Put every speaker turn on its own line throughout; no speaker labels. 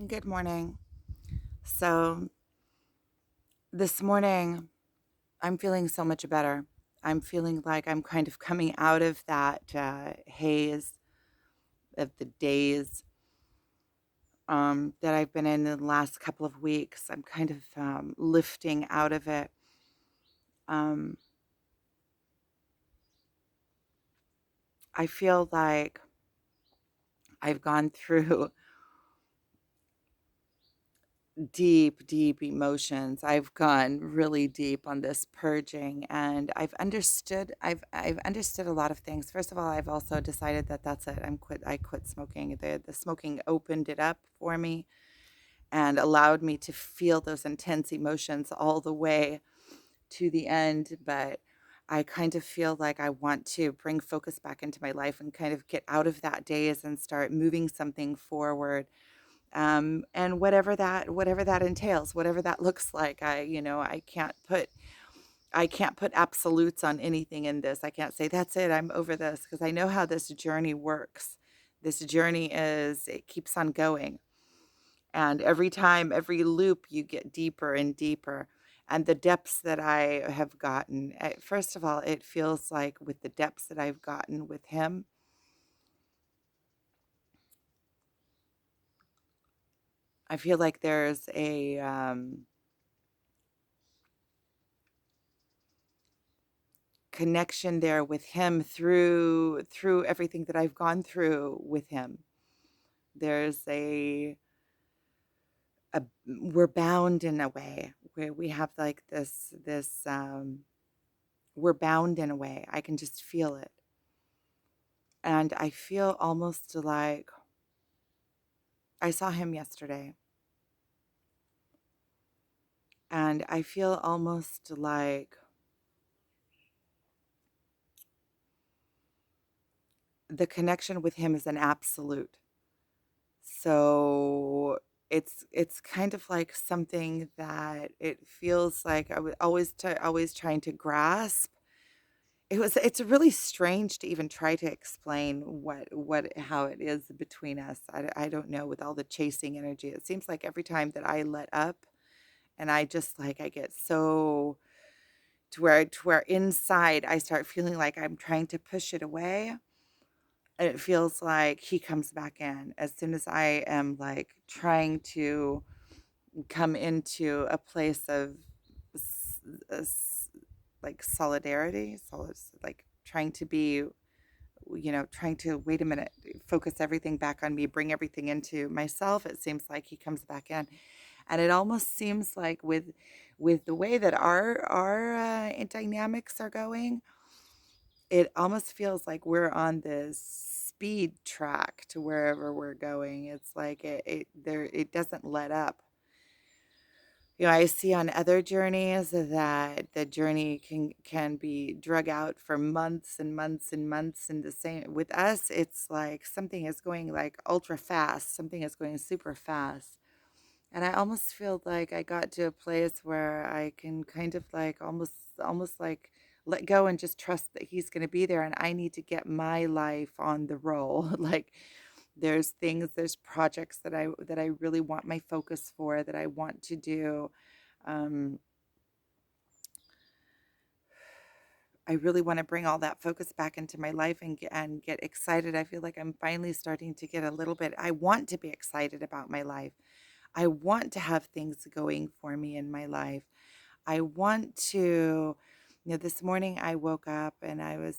Good morning. So, this morning, I'm feeling so much better. I'm feeling like I'm kind of coming out of that haze of the days that I've been in the last couple of weeks. I'm kind of lifting out of it. Um, I feel like I've gone through deep emotions. I've gone really deep on this purging, and I've understood a lot of things. First of all, I've also decided that that's it. I quit smoking. The smoking opened it up for me and allowed me to feel those intense emotions all the way to the end, but I kind of feel like I want to bring focus back into my life and kind of get out of that daze and start moving something forward, and whatever that entails, whatever that looks like. I can't put absolutes on anything in this. I can't say that's it, I'm over this, because I know how this journey works. This journey is, it keeps on going, and every time, every loop, you get deeper and deeper. And the depths that I have gotten, first of all, it feels like with the depths that I've gotten with him, I feel like there's a connection there with him through everything that I've gone through with him. There's a we're bound in a way where we have like this we're bound in a way. I can just feel it. And I feel almost like I saw him yesterday, and I feel almost like the connection with him is an absolute. So it's kind of like something that it feels like I was always trying to grasp. It's really strange to even try to explain what how it is between us. I don't know, with all the chasing energy. It seems like every time that I let up and I just like I get so to where inside I start feeling like I'm trying to push it away. And it feels like he comes back in as soon as I am like trying to come into a place of s- like solidarity, like trying to be, trying to wait a minute, focus everything back on me, bring everything into myself. It seems like he comes back in, and it almost seems like with the way that our dynamics are going, it almost feels like we're on this speed track to wherever we're going. It's like it doesn't let up. I see on other journeys that the journey can be drug out for months and months and months. And the same with us, it's like something is going like ultra fast, something is going super fast. And I almost feel like I got to a place where I can kind of like almost like let go and just trust that he's going to be there, and I need to get my life on the roll. Like there's projects that I really want my focus for, that I want to do. Um I really want to bring all that focus back into my life and get excited. I feel like I'm finally starting to get a little bit, I want to be excited about my life. I want to have things going for me in my life. I want to, this morning I woke up and I was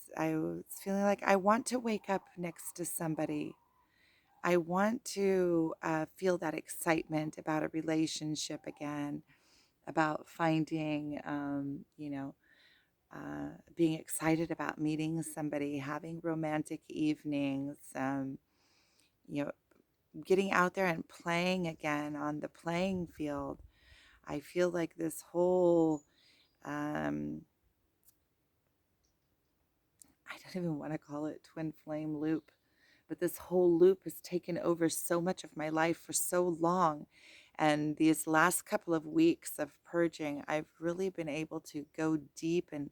feeling like I want to wake up next to somebody. I want to feel that excitement about a relationship again, about finding, being excited about meeting somebody, having romantic evenings, you know, getting out there and playing again on the playing field. I feel like this whole, um, I don't even want to call it twin flame loop, but this whole loop has taken over so much of my life for so long. And these last couple of weeks of purging, I've really been able to go deep and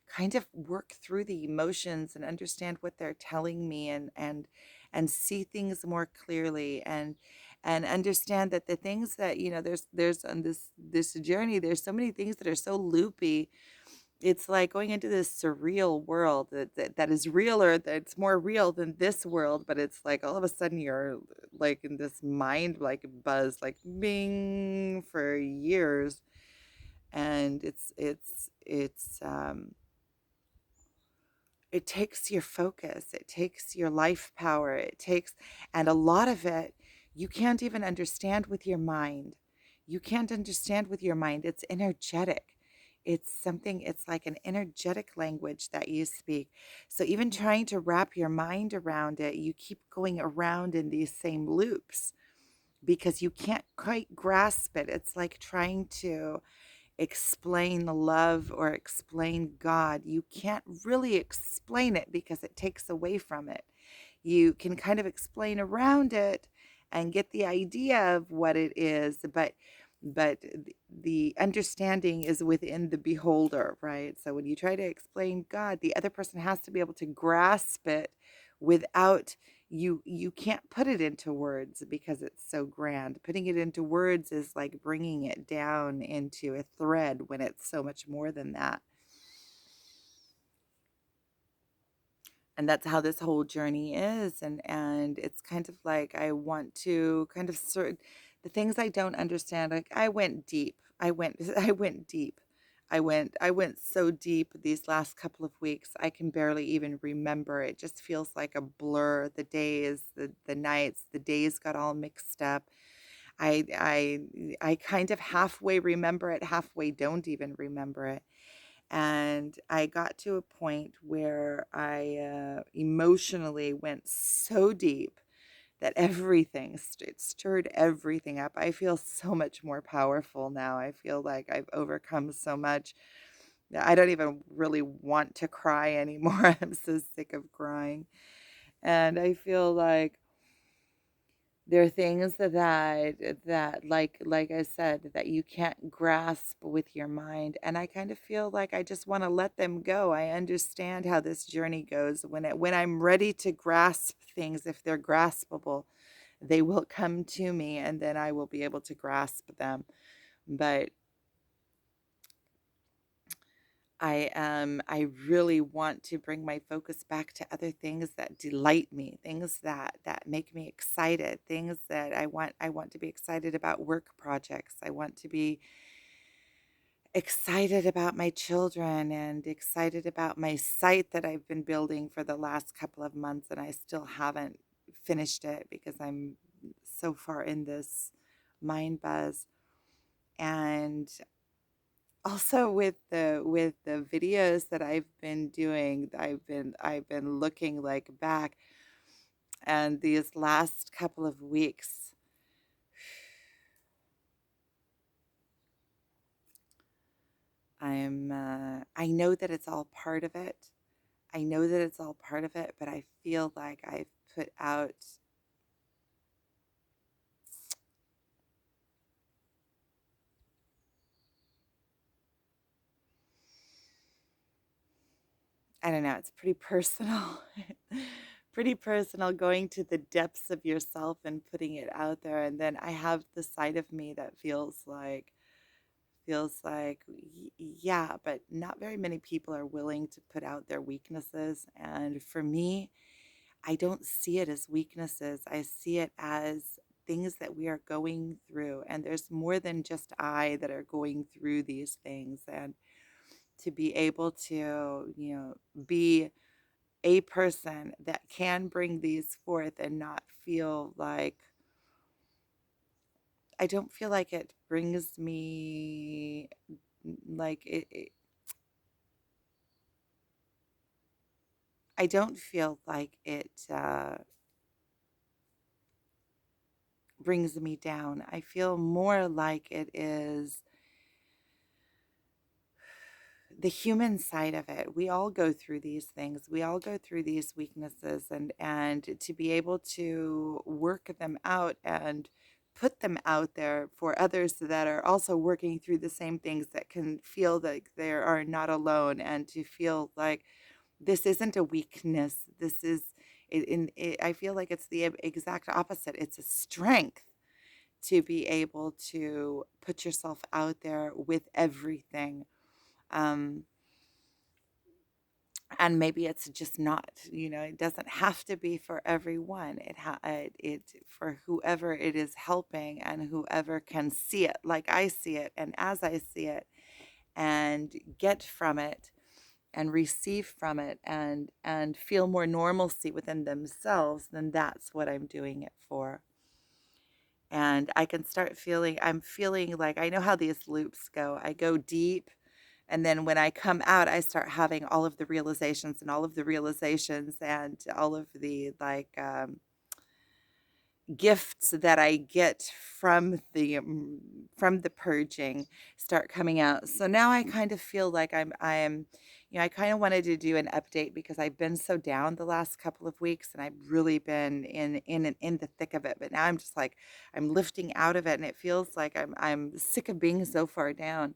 kind of work through the emotions and understand what they're telling me, and see things more clearly, and understand that the things that, there's on this journey, there's so many things that are so loopy. It's like going into this surreal world that is realer, that's more real than this world, but it's like all of a sudden you're like in this mind like buzz, like bing for years. And it takes your focus, it takes your life power, and a lot of it you can't even understand with your mind. You can't understand with your mind. It's energetic. It's like an energetic language that you speak. So even trying to wrap your mind around it, you keep going around in these same loops because you can't quite grasp it. It's like trying to explain love or explain God. You can't really explain it because it takes away from it. You can kind of explain around it and get the idea of what it is, but the understanding is within the beholder, right? So when you try to explain God, the other person has to be able to grasp it without you can't put it into words because it's so grand. Putting it into words is like bringing it down into a thread when it's so much more than that. And that's how this whole journey is, and it's kind of like I want to kind of sort the things I don't understand. Like I went deep. I went deep. I went so deep these last couple of weeks. I can barely even remember. It just feels like a blur. The days, the nights, the days got all mixed up. I kind of halfway remember it, halfway don't even remember it. And I got to a point where I emotionally went so deep that it stirred everything up. I feel so much more powerful now. I feel like I've overcome so much that I don't even really want to cry anymore. I'm so sick of crying. And I feel like there are things that like I said, that you can't grasp with your mind, and I kind of feel like I just want to let them go. I understand how this journey goes. When I'm ready to grasp things, if they're graspable, they will come to me, and then I will be able to grasp them. But I really want to bring my focus back to other things that delight me, things that make me excited, things that I want to be excited about, work projects. I want to be excited about my children and excited about my site that I've been building for the last couple of months, and I still haven't finished it because I'm so far in this mind buzz. And also with the videos that I've been doing, I've been looking like back, and these last couple of weeks, I know that it's all part of it. I know that it's all part of it, but I feel like I've put out, I don't know, it's pretty personal. Pretty personal, going to the depths of yourself and putting it out there. And then I have the side of me that feels like yeah, but not very many people are willing to put out their weaknesses. And for me, I don't see it as weaknesses. I see it as things that we are going through. And there's more than just I that are going through these things. And to be able to, be a person that can bring these forth and not feel like, I don't feel like it brings me like it I don't feel like it brings me down. I feel more like it is the human side of it. We all go through these things. We all go through these weaknesses, and to be able to work them out and put them out there for others that are also working through the same things, that can feel like they are not alone, and to feel like this isn't a weakness. This is I feel like it's the exact opposite. It's a strength. to be able to put yourself out there with everything. Um, and maybe it's just not, it doesn't have to be for everyone. It for whoever it is helping and whoever can see it like I see it and as I see it and get from it and receive from it and feel more normalcy within themselves, then that's what I'm doing it for. And I can start I'm feeling like I know how these loops go. I go deep, and then when I come out, I start having all of the realizations and all of the realizations and all of the gifts that I get from the purging start coming out. So now I kind of feel like I'm I kind of wanted to do an update because I've been so down the last couple of weeks and I've really been in the thick of it. But now I'm just like I'm lifting out of it and it feels like I'm sick of being so far down.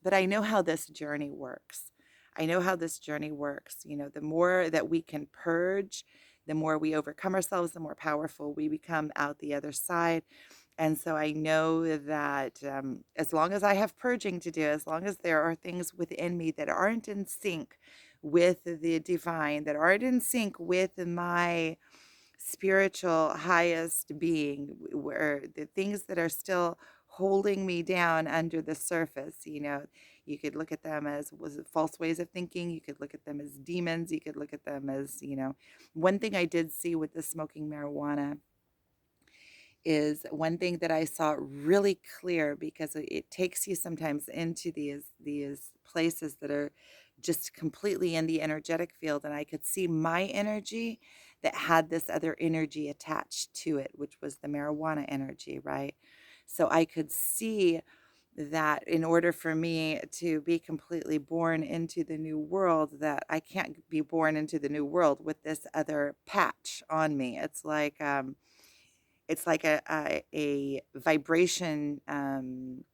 But I know how this journey works. I know how this journey works. The more that we can purge, the more we overcome ourselves, the more powerful we become out the other side. And so I know that as long as I have purging to do, as long as there are things within me that aren't in sync with the divine, that aren't in sync with my spiritual highest being, where the things that are still holding me down under the surface, you could look at them as was it false ways of thinking, you could look at them as demons, you could look at them as, one thing I did see with the smoking marijuana is one thing that I saw really clear because it takes you sometimes into these places that are just completely in the energetic field, and I could see my energy that had this other energy attached to it, which was the marijuana energy, right? So I could see that in order for me to be completely born into the new world, that I can't be born into the new world with this other patch on me. It's like a vibration um,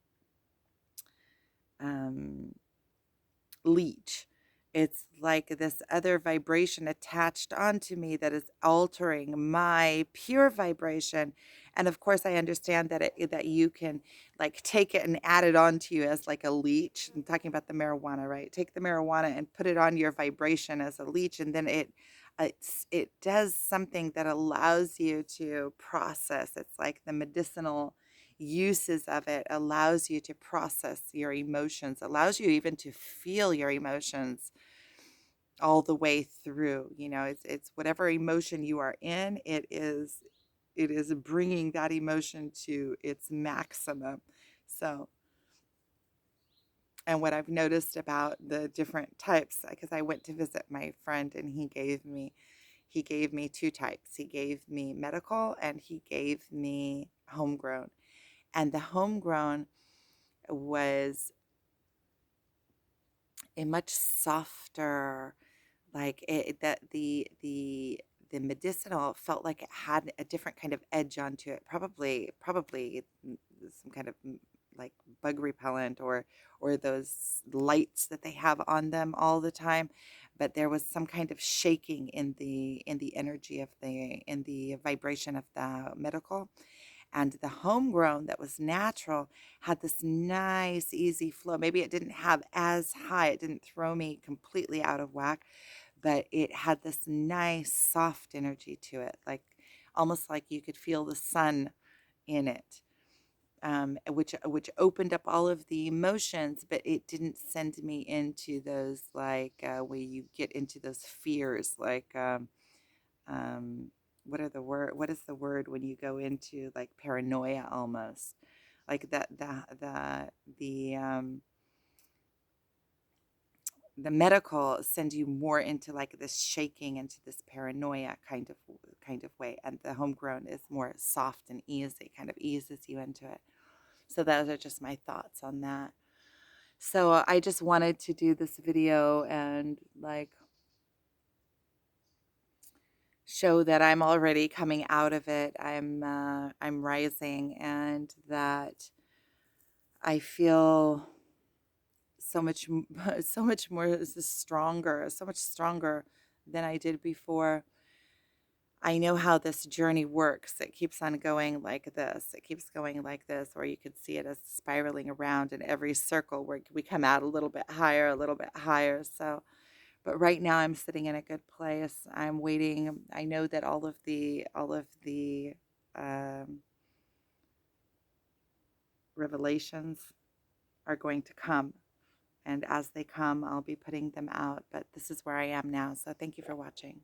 leech. It's like this other vibration attached onto me that is altering my pure vibration. And of course, I understand that you can like take it and add it onto you as like a leech. I'm talking about the marijuana, right? Take the marijuana and put it on your vibration as a leech, and then it does something that allows you to process. It's like the medicinal uses of it allows you to process your emotions, allows you even to feel your emotions all the way through. It's whatever emotion you are in, it is bringing that emotion to its maximum. So, and what I've noticed about the different types, because I went to visit my friend and he gave me two types. He gave me medical and he gave me homegrown. And the homegrown was a much softer, like it that the medicinal felt like it had a different kind of edge onto it, probably some kind of like bug repellent or those lights that they have on them all the time. But there was some kind of shaking in the energy of the in the vibration of the medical. And the homegrown that was natural had this nice, easy flow. Maybe it didn't have as high, it didn't throw me completely out of whack, but it had this nice, soft energy to it, like almost like you could feel the sun in it. Which opened up all of the emotions, but it didn't send me into those like where you get into those fears, like um what is the word when you go into like paranoia almost, like that the medical sends you more into like this shaking, into this paranoia kind of way, and the homegrown is more soft and easy, kind of eases you into it. So those are just my thoughts on that. So I just wanted to do this video and like show that I'm already coming out of it. I'm rising, and that I feel so much so much more stronger, so much stronger than I did before. I know how this journey works. It keeps on going like this. It keeps going like this, or you could see it as spiraling around in every circle where we come out a little bit higher, a little bit higher. So, but right now I'm sitting in a good place. I'm waiting. I know that all of the um, revelations are going to come. And as they come, I'll be putting them out. But this is where I am now. So thank you for watching.